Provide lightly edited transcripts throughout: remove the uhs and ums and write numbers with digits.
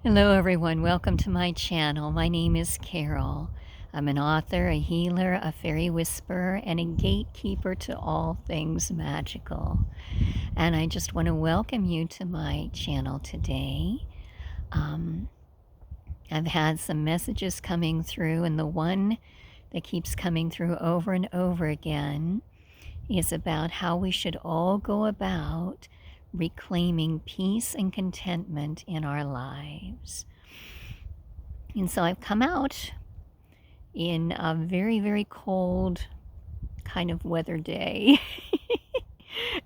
Hello everyone, welcome to my channel. My name is Carol. I'm an author, a healer, a fairy whisperer, and a gatekeeper to all things magical. And I just want to welcome you to my channel today. I've had some messages coming through, and the one that keeps coming through over and over again is about how we should all go about reclaiming peace and contentment in our lives. And so I've come out in a very, very cold kind of weather day.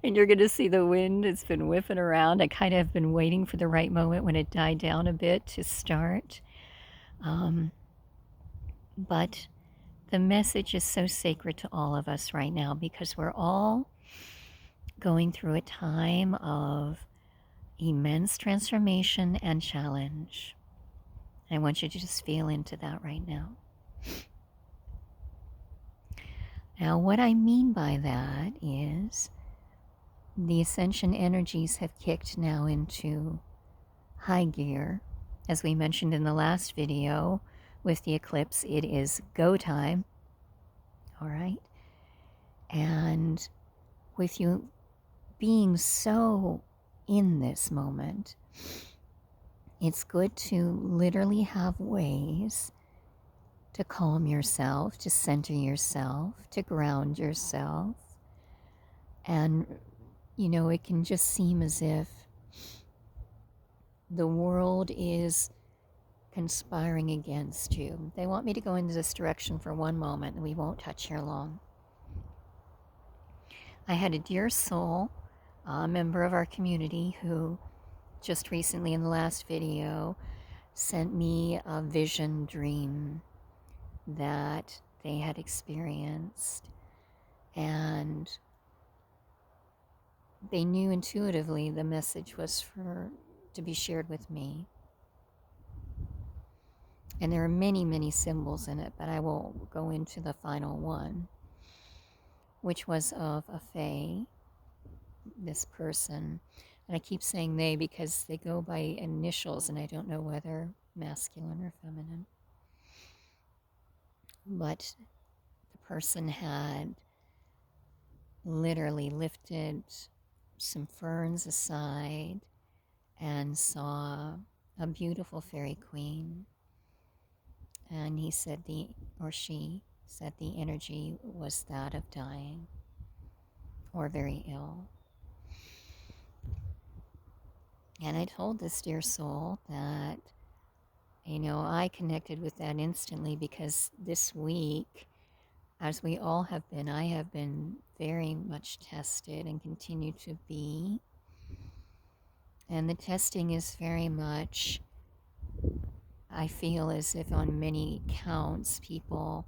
And you're going to see the wind. It's been whipping around. I kind of have been waiting for the right moment when it died down a bit to start. But the message is so sacred to all of us right now because we're all going through a time of immense transformation and challenge. I want you to just feel into that right now. Now, what I mean by that is the ascension energies have kicked now into high gear. As we mentioned in the last video with the eclipse, it is go time. All right. And with you being so in this moment, it's good to literally have ways to calm yourself, to center yourself, to ground yourself. And, it can just seem as if the world is conspiring against you. They want me to go in this direction for one moment, and we won't touch here long. I had a dear soul, a member of our community, who just recently in the last video sent me a vision dream that they had experienced. And they knew intuitively the message was to be shared with me. And there are many, many symbols in it, but I will go into the final one, which was of a fae, this person. And I keep saying they because they go by initials, and I don't know whether masculine or feminine. But the person had literally lifted some ferns aside and saw a beautiful fairy queen. And he said she said the energy was that of dying or very ill. And I told this dear soul that, I connected with that instantly because this week, as we all have been, I have been very much tested and continue to be. And the testing is very much, I feel as if on many counts, people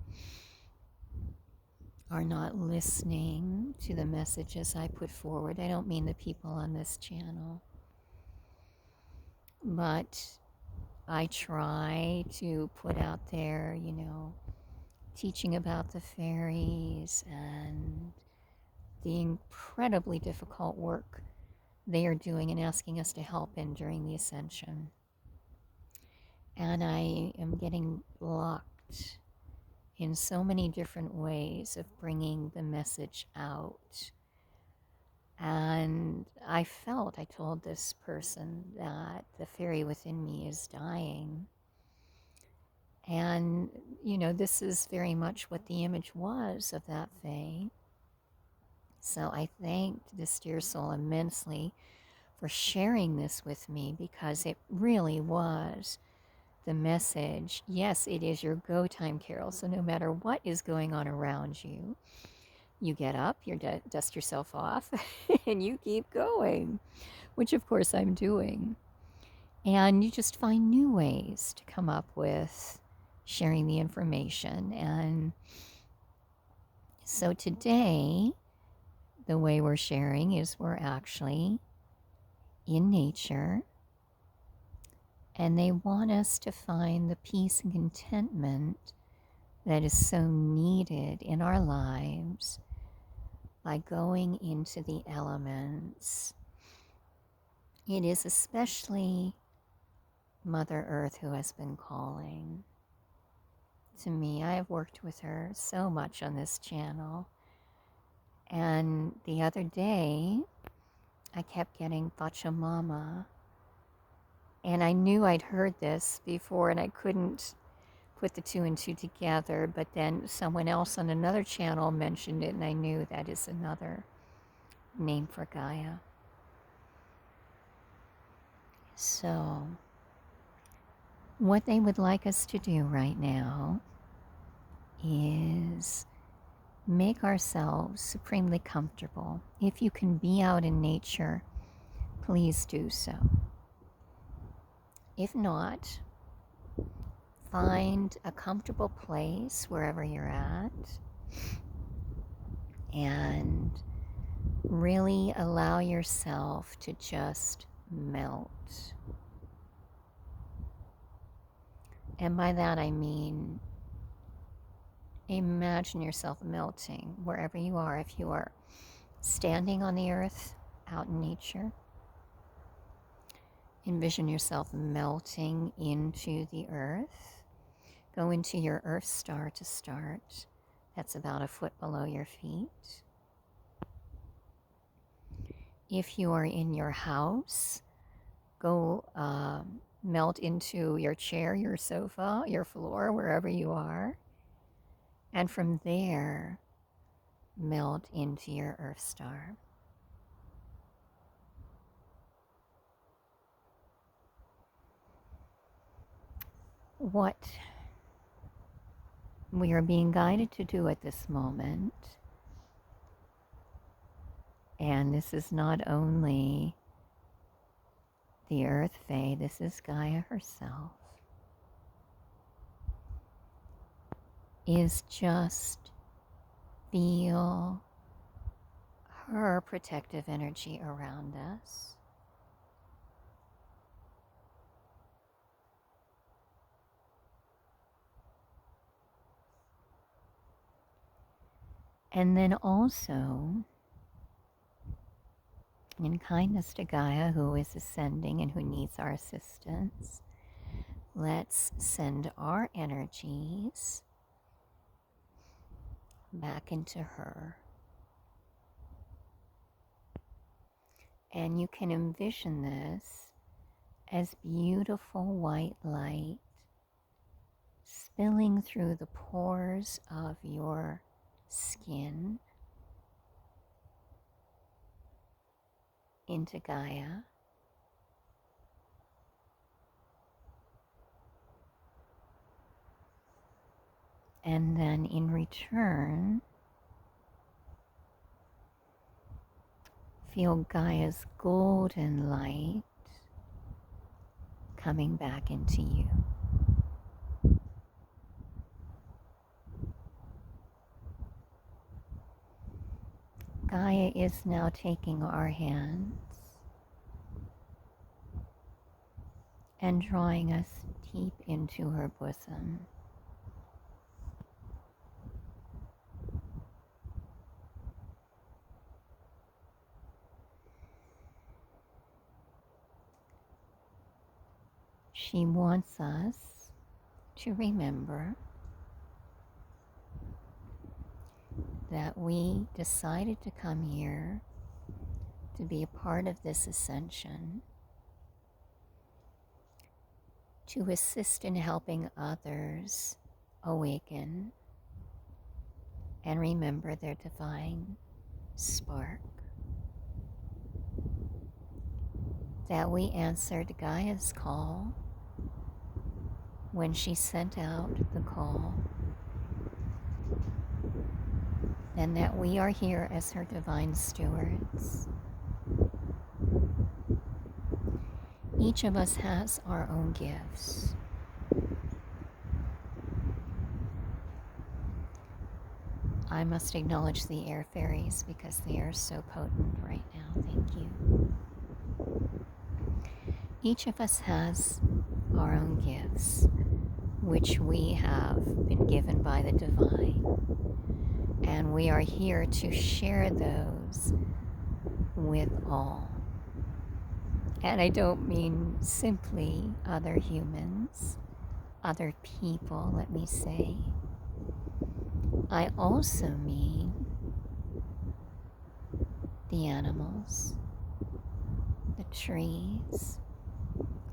are not listening to the messages I put forward. I don't mean the people on this channel, but I try to put out there, teaching about the fairies and the incredibly difficult work they are doing and asking us to help in during the ascension. And I am getting blocked in so many different ways of bringing the message out. And I told this person that the fairy within me is dying. And, this is very much what the image was of that fae. So I thanked this dear soul immensely for sharing this with me because it really was the message. Yes, it is your go time, Carol. So no matter what is going on around you, you get up, you dust yourself off, and you keep going, which of course I'm doing. And you just find new ways to come up with sharing the information. And so today, the way we're sharing is we're actually in nature, and they want us to find the peace and contentment that is so needed in our lives by going into the elements. It is especially Mother Earth who has been calling to me. I have worked with her so much on this channel. And the other day, I kept getting Pachamama. And I knew I'd heard this before, and I couldn't put the two and two together. But then someone else on another channel mentioned it, and I knew that is another name for Gaia. So, what they would like us to do right now is make ourselves supremely comfortable. If you can be out in nature, please do so. If not, find a comfortable place wherever you're at and really allow yourself to just melt. And by that I mean imagine yourself melting wherever you are. If you are standing on the earth, out in nature, envision yourself melting into the earth. Go into your earth star to start. That's about a foot below your feet. If you are in your house, go melt into your chair, your sofa, your floor, wherever you are. And from there, melt into your earth star. What we are being guided to do at this moment, and this is not only the Earth Fae, this is Gaia herself, is just feel her protective energy around us. And then also, in kindness to Gaia, who is ascending and who needs our assistance, let's send our energies back into her. And you can envision this as beautiful white light spilling through the pores of your skin into Gaia. And then in return, feel Gaia's golden light coming back into you. Gaia is now taking our hands and drawing us deep into her bosom. She wants us to remember that we decided to come here to be a part of this ascension, to assist in helping others awaken and remember their divine spark. That we answered Gaia's call when she sent out the call, and that we are here as her divine stewards. Each of us has our own gifts. I must acknowledge the air fairies because they are so potent right now. Thank you. Each of us has our own gifts, which we have been given by the divine. And we are here to share those with all. And I don't mean simply other humans, other people, let me say. I also mean the animals, the trees,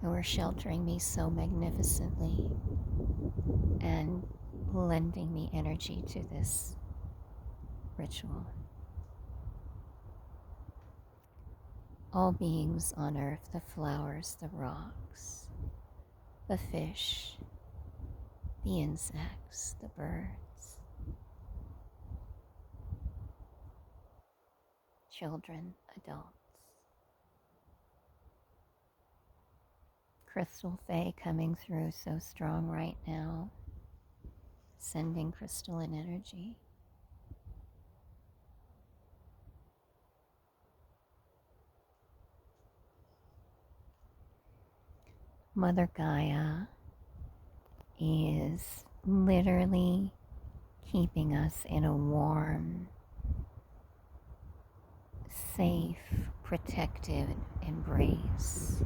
who are sheltering me so magnificently and lending me energy to this ritual. All beings on earth, the flowers, the rocks, the fish, the insects, the birds, children, adults. Crystal Fae coming through so strong right now, sending crystalline energy. Mother Gaia is literally keeping us in a warm, safe, protected embrace.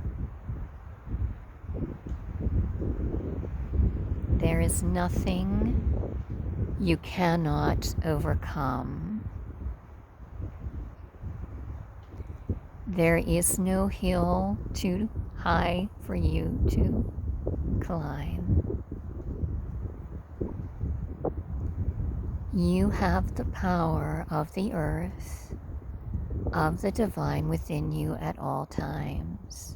There is nothing you cannot overcome. There is no hill too high for you to climb. You have the power of the earth, of the divine within you at all times.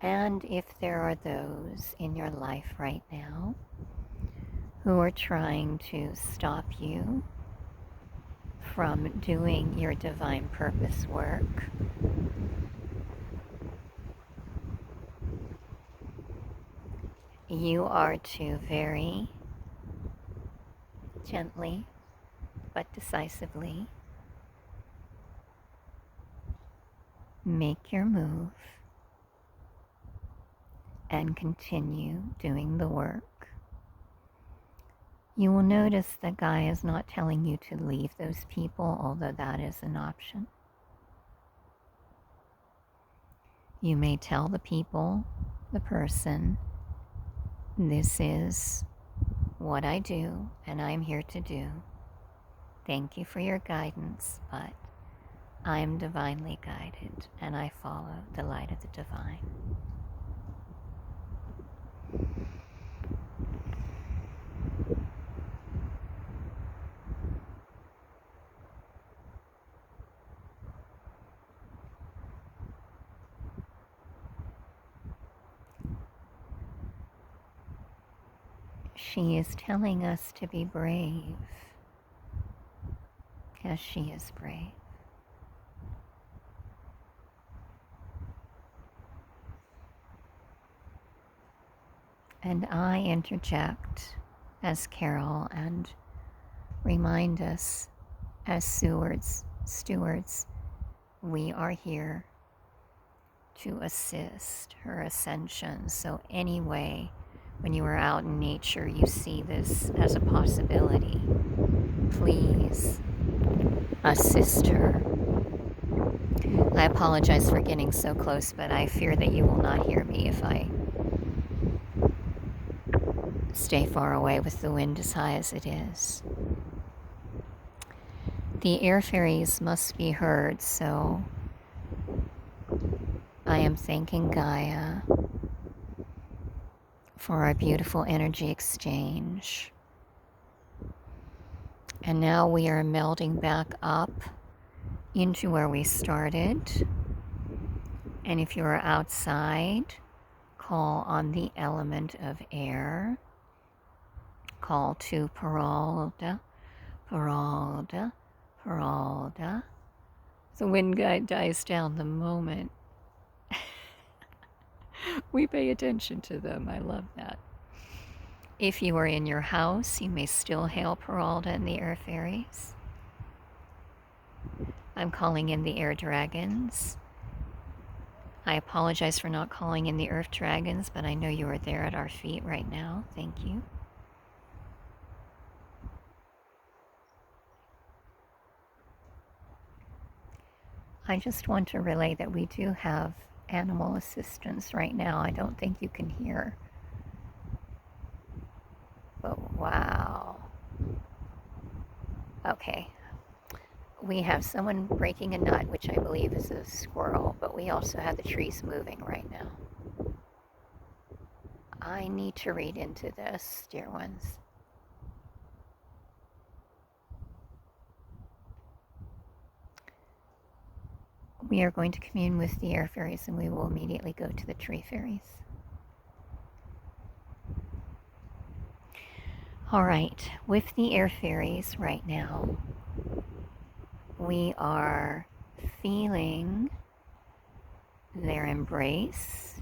And if there are those in your life right now who are trying to stop you from doing your divine purpose work, you are to very gently but decisively make your move and continue doing the work. You will notice that Gaia is not telling you to leave those people, although that is an option. You may tell the people, the person, this is what I do and I'm here to do. Thank you for your guidance, but I'm divinely guided and I follow the light of the divine. She is telling us to be brave, because she is brave. And I interject as Carol and remind us as stewards, we are here to assist her ascension. So anyway, when you are out in nature, you see this as a possibility, please assist her. I apologize for getting so close, but I fear that you will not hear me if I stay far away with the wind as high as it is. The air fairies must be heard, so I am thanking Gaia for our beautiful energy exchange. And now we are melding back up into where we started. And if you are outside, call on the element of air. Call to Paralda, Paralda, Paralda. The wind guide dies down the moment we pay attention to them. I love that. If you are in your house, you may still hail Paralda and the air fairies. I'm calling in the air dragons. I apologize for not calling in the earth dragons, but I know you are there at our feet right now. Thank you. I just want to relay that we do have animal assistance right now. I don't think you can hear. But wow. Okay. We have someone breaking a nut, which I believe is a squirrel, but we also have the trees moving right now. I need to read into this, dear ones. We are going to commune with the air fairies, and we will immediately go to the tree fairies. All right, with the air fairies right now, we are feeling their embrace.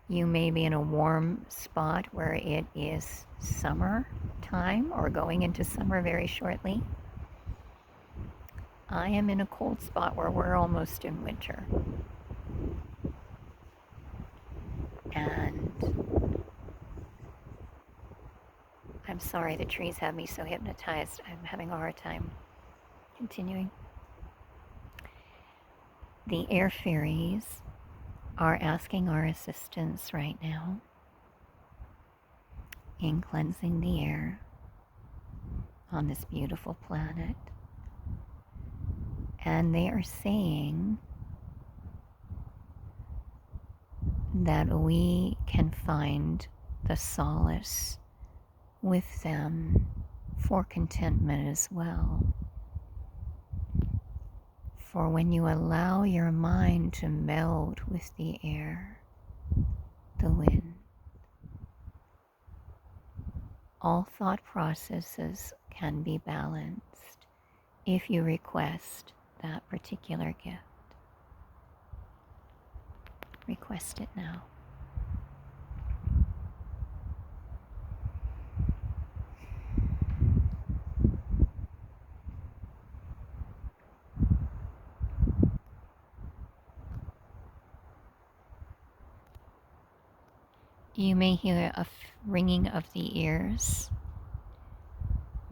You may be in a warm spot where it is summer time or going into summer very shortly. I am in a cold spot where we're almost in winter. And I'm sorry, the trees have me so hypnotized. I'm having a hard time continuing. The air fairies are asking our assistance right now in cleansing the air on this beautiful planet. And they are saying that we can find the solace with them for contentment as well. For when you allow your mind to meld with the air, the wind, all thought processes can be balanced if you request that particular gift. Request it now. You may hear a ringing of the ears,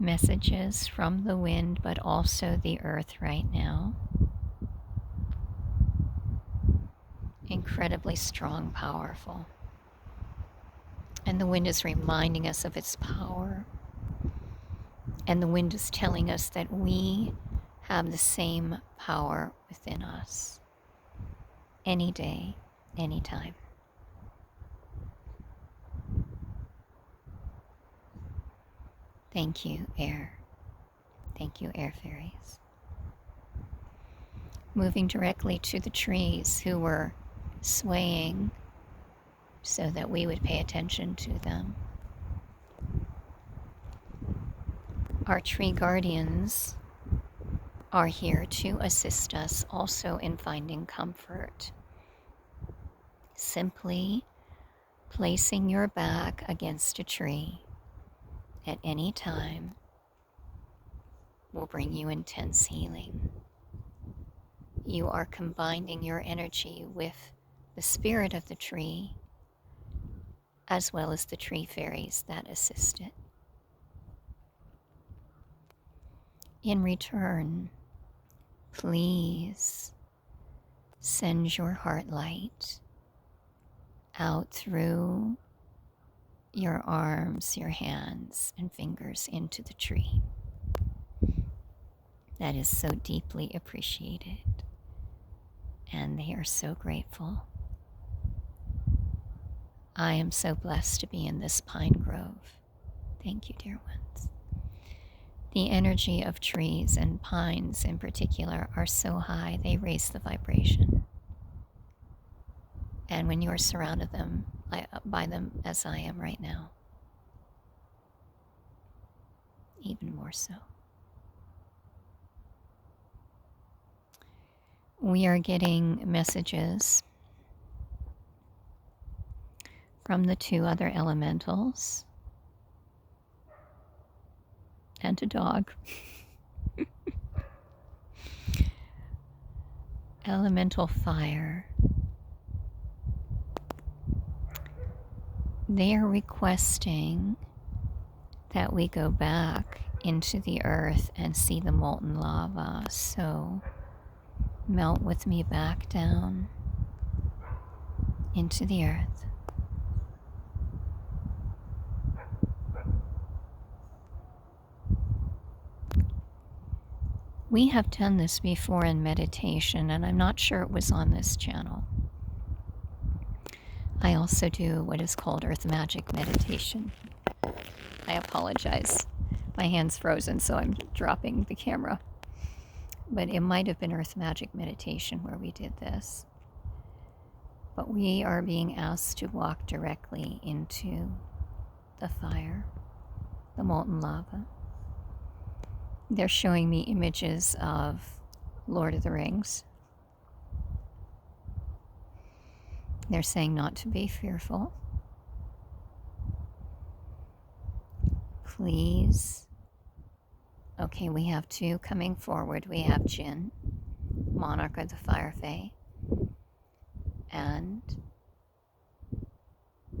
messages from the wind, but also the earth right now. Incredibly strong, powerful. And the wind is reminding us of its power. And the wind is telling us that we have the same power within us. Any day, any time. Thank you, air. Thank you, air fairies. Moving directly to the trees who were swaying so that we would pay attention to them. Our tree guardians are here to assist us also in finding comfort. Simply placing your back against a tree at any time will bring you intense healing. You are combining your energy with the spirit of the tree as well as the tree fairies that assist it. In return, please send your heart light out through your arms, your hands, and fingers into the tree. That is so deeply appreciated, and they are so grateful. I am so blessed to be in this pine grove. Thank you, dear ones. The energy of trees and pines in particular are so high, they raise the vibration. And when you are surrounded by them, as I am right now, even more so. We are getting messages from the two other elementals and a dog. Elemental fire. They are requesting that we go back into the earth and see the molten lava. So melt with me back down into the earth. We have done this before in meditation, and I'm not sure it was on this channel. I also do what is called earth magic meditation. I apologize. My hand's frozen, so I'm dropping the camera. But it might have been earth magic meditation where we did this. But we are being asked to walk directly into the fire, the molten lava. They're showing me images of Lord of the Rings. They're saying not to be fearful. Please. Okay, we have two coming forward. We have Jinn, Monarch of the Fire Fae, and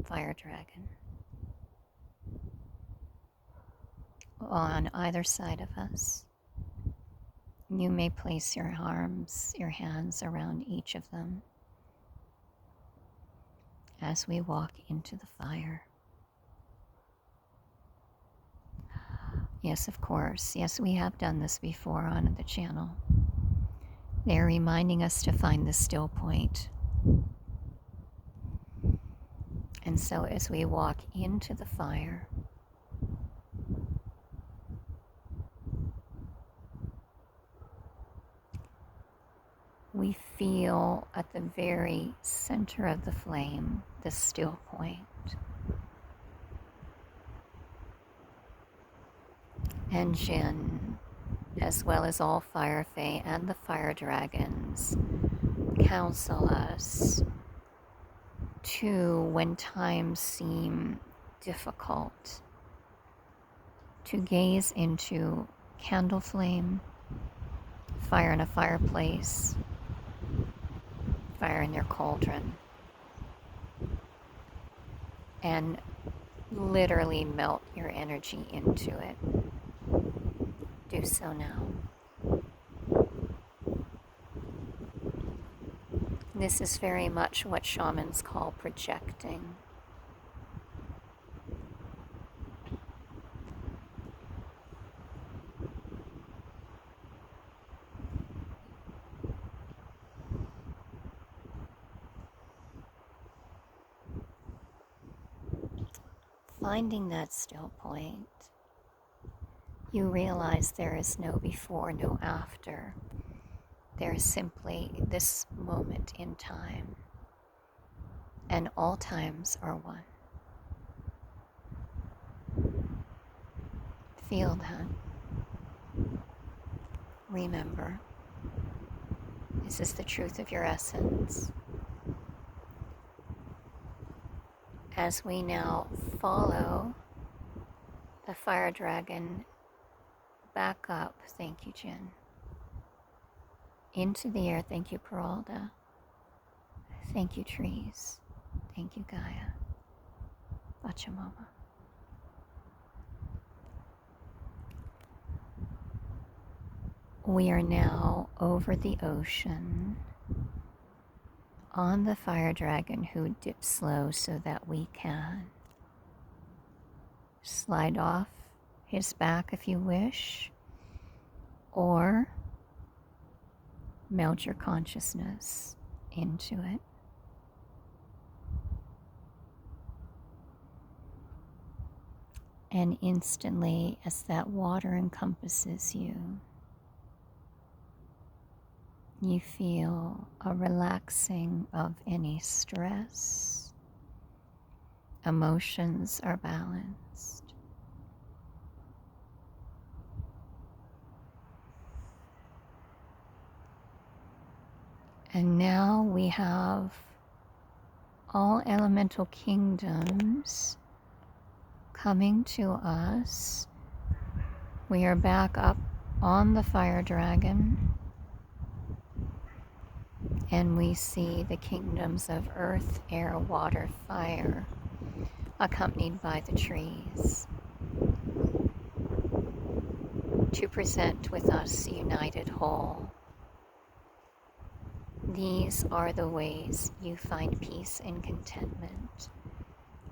Fire Dragon. On either side of us. You may place your arms, your hands around each of them as we walk into the fire. Yes, of course. Yes, we have done this before on the channel. They're reminding us to find the still point. And so as we walk into the fire, we feel at the very center of the flame the still point. And Jinn, as well as all Fire Fae and the Fire Dragons, counsel us to, when times seem difficult, to gaze into candle flame, fire in a fireplace, fire in your cauldron, and literally melt your energy into it. Do so now. This is very much what shamans call projecting. Finding that still point, you realize there is no before, no after. There is simply this moment in time, and all times are one. Feel that. Remember, this is the truth of your essence. As we now follow the fire dragon back up, thank you, Jinn, into the air, thank you, Peralta, thank you, trees, thank you, Gaia, Pachamama. We are now over the ocean on the fire dragon, who dips slow so that we can slide off his back if you wish, or melt your consciousness into it. And instantly, as that water encompasses you, you feel a relaxing of any stress. Emotions are balanced. And now we have all elemental kingdoms coming to us. We are back up on the fire dragon, and we see the kingdoms of earth, air, water, fire, accompanied by the trees, to present with us united whole. These are the ways you find peace and contentment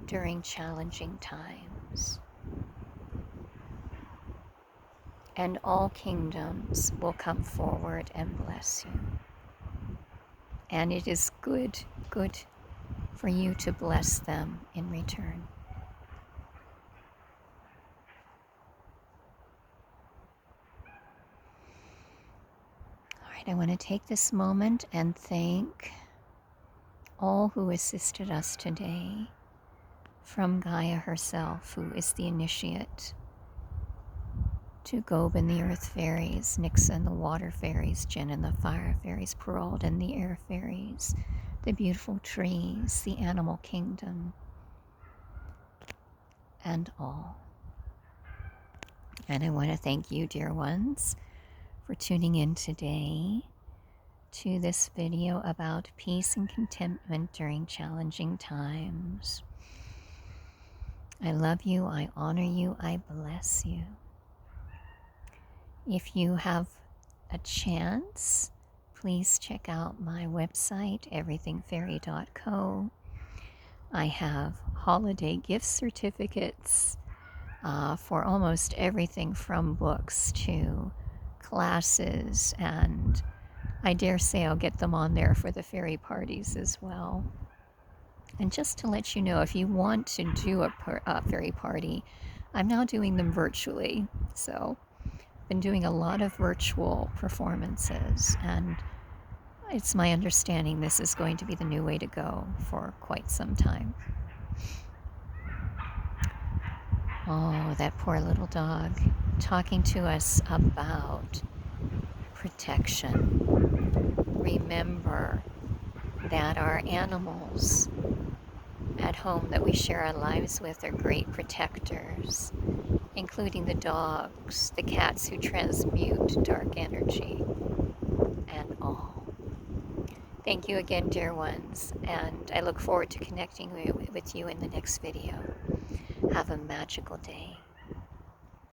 during challenging times. And all kingdoms will come forward and bless you. And it is good for you to bless them in return. All right, I want to take this moment and thank all who assisted us today, from Gaia herself, who is the initiate, to Gob and the Earth Fairies, Nyx and the Water Fairies, Jen and the Fire Fairies, Perald and the Air Fairies, the beautiful trees, the animal kingdom, and all. And I want to thank you, dear ones, for tuning in today to this video about peace and contentment during challenging times. I love you, I honor you, I bless you. If you have a chance, please check out my website, everythingfairy.co. I have holiday gift certificates for almost everything from books to classes, and I dare say I'll get them on there for the fairy parties as well. And just to let you know, if you want to do a fairy party, I'm now doing them virtually. So I've been doing a lot of virtual performances, and it's my understanding this is going to be the new way to go for quite some time. Oh, that poor little dog, talking to us about protection. Remember that our animals at home that we share our lives with are great protectors, including the dogs, the cats who transmute dark energy, and all. Thank you again, dear ones, and I look forward to connecting with you in the next video. Have a magical day.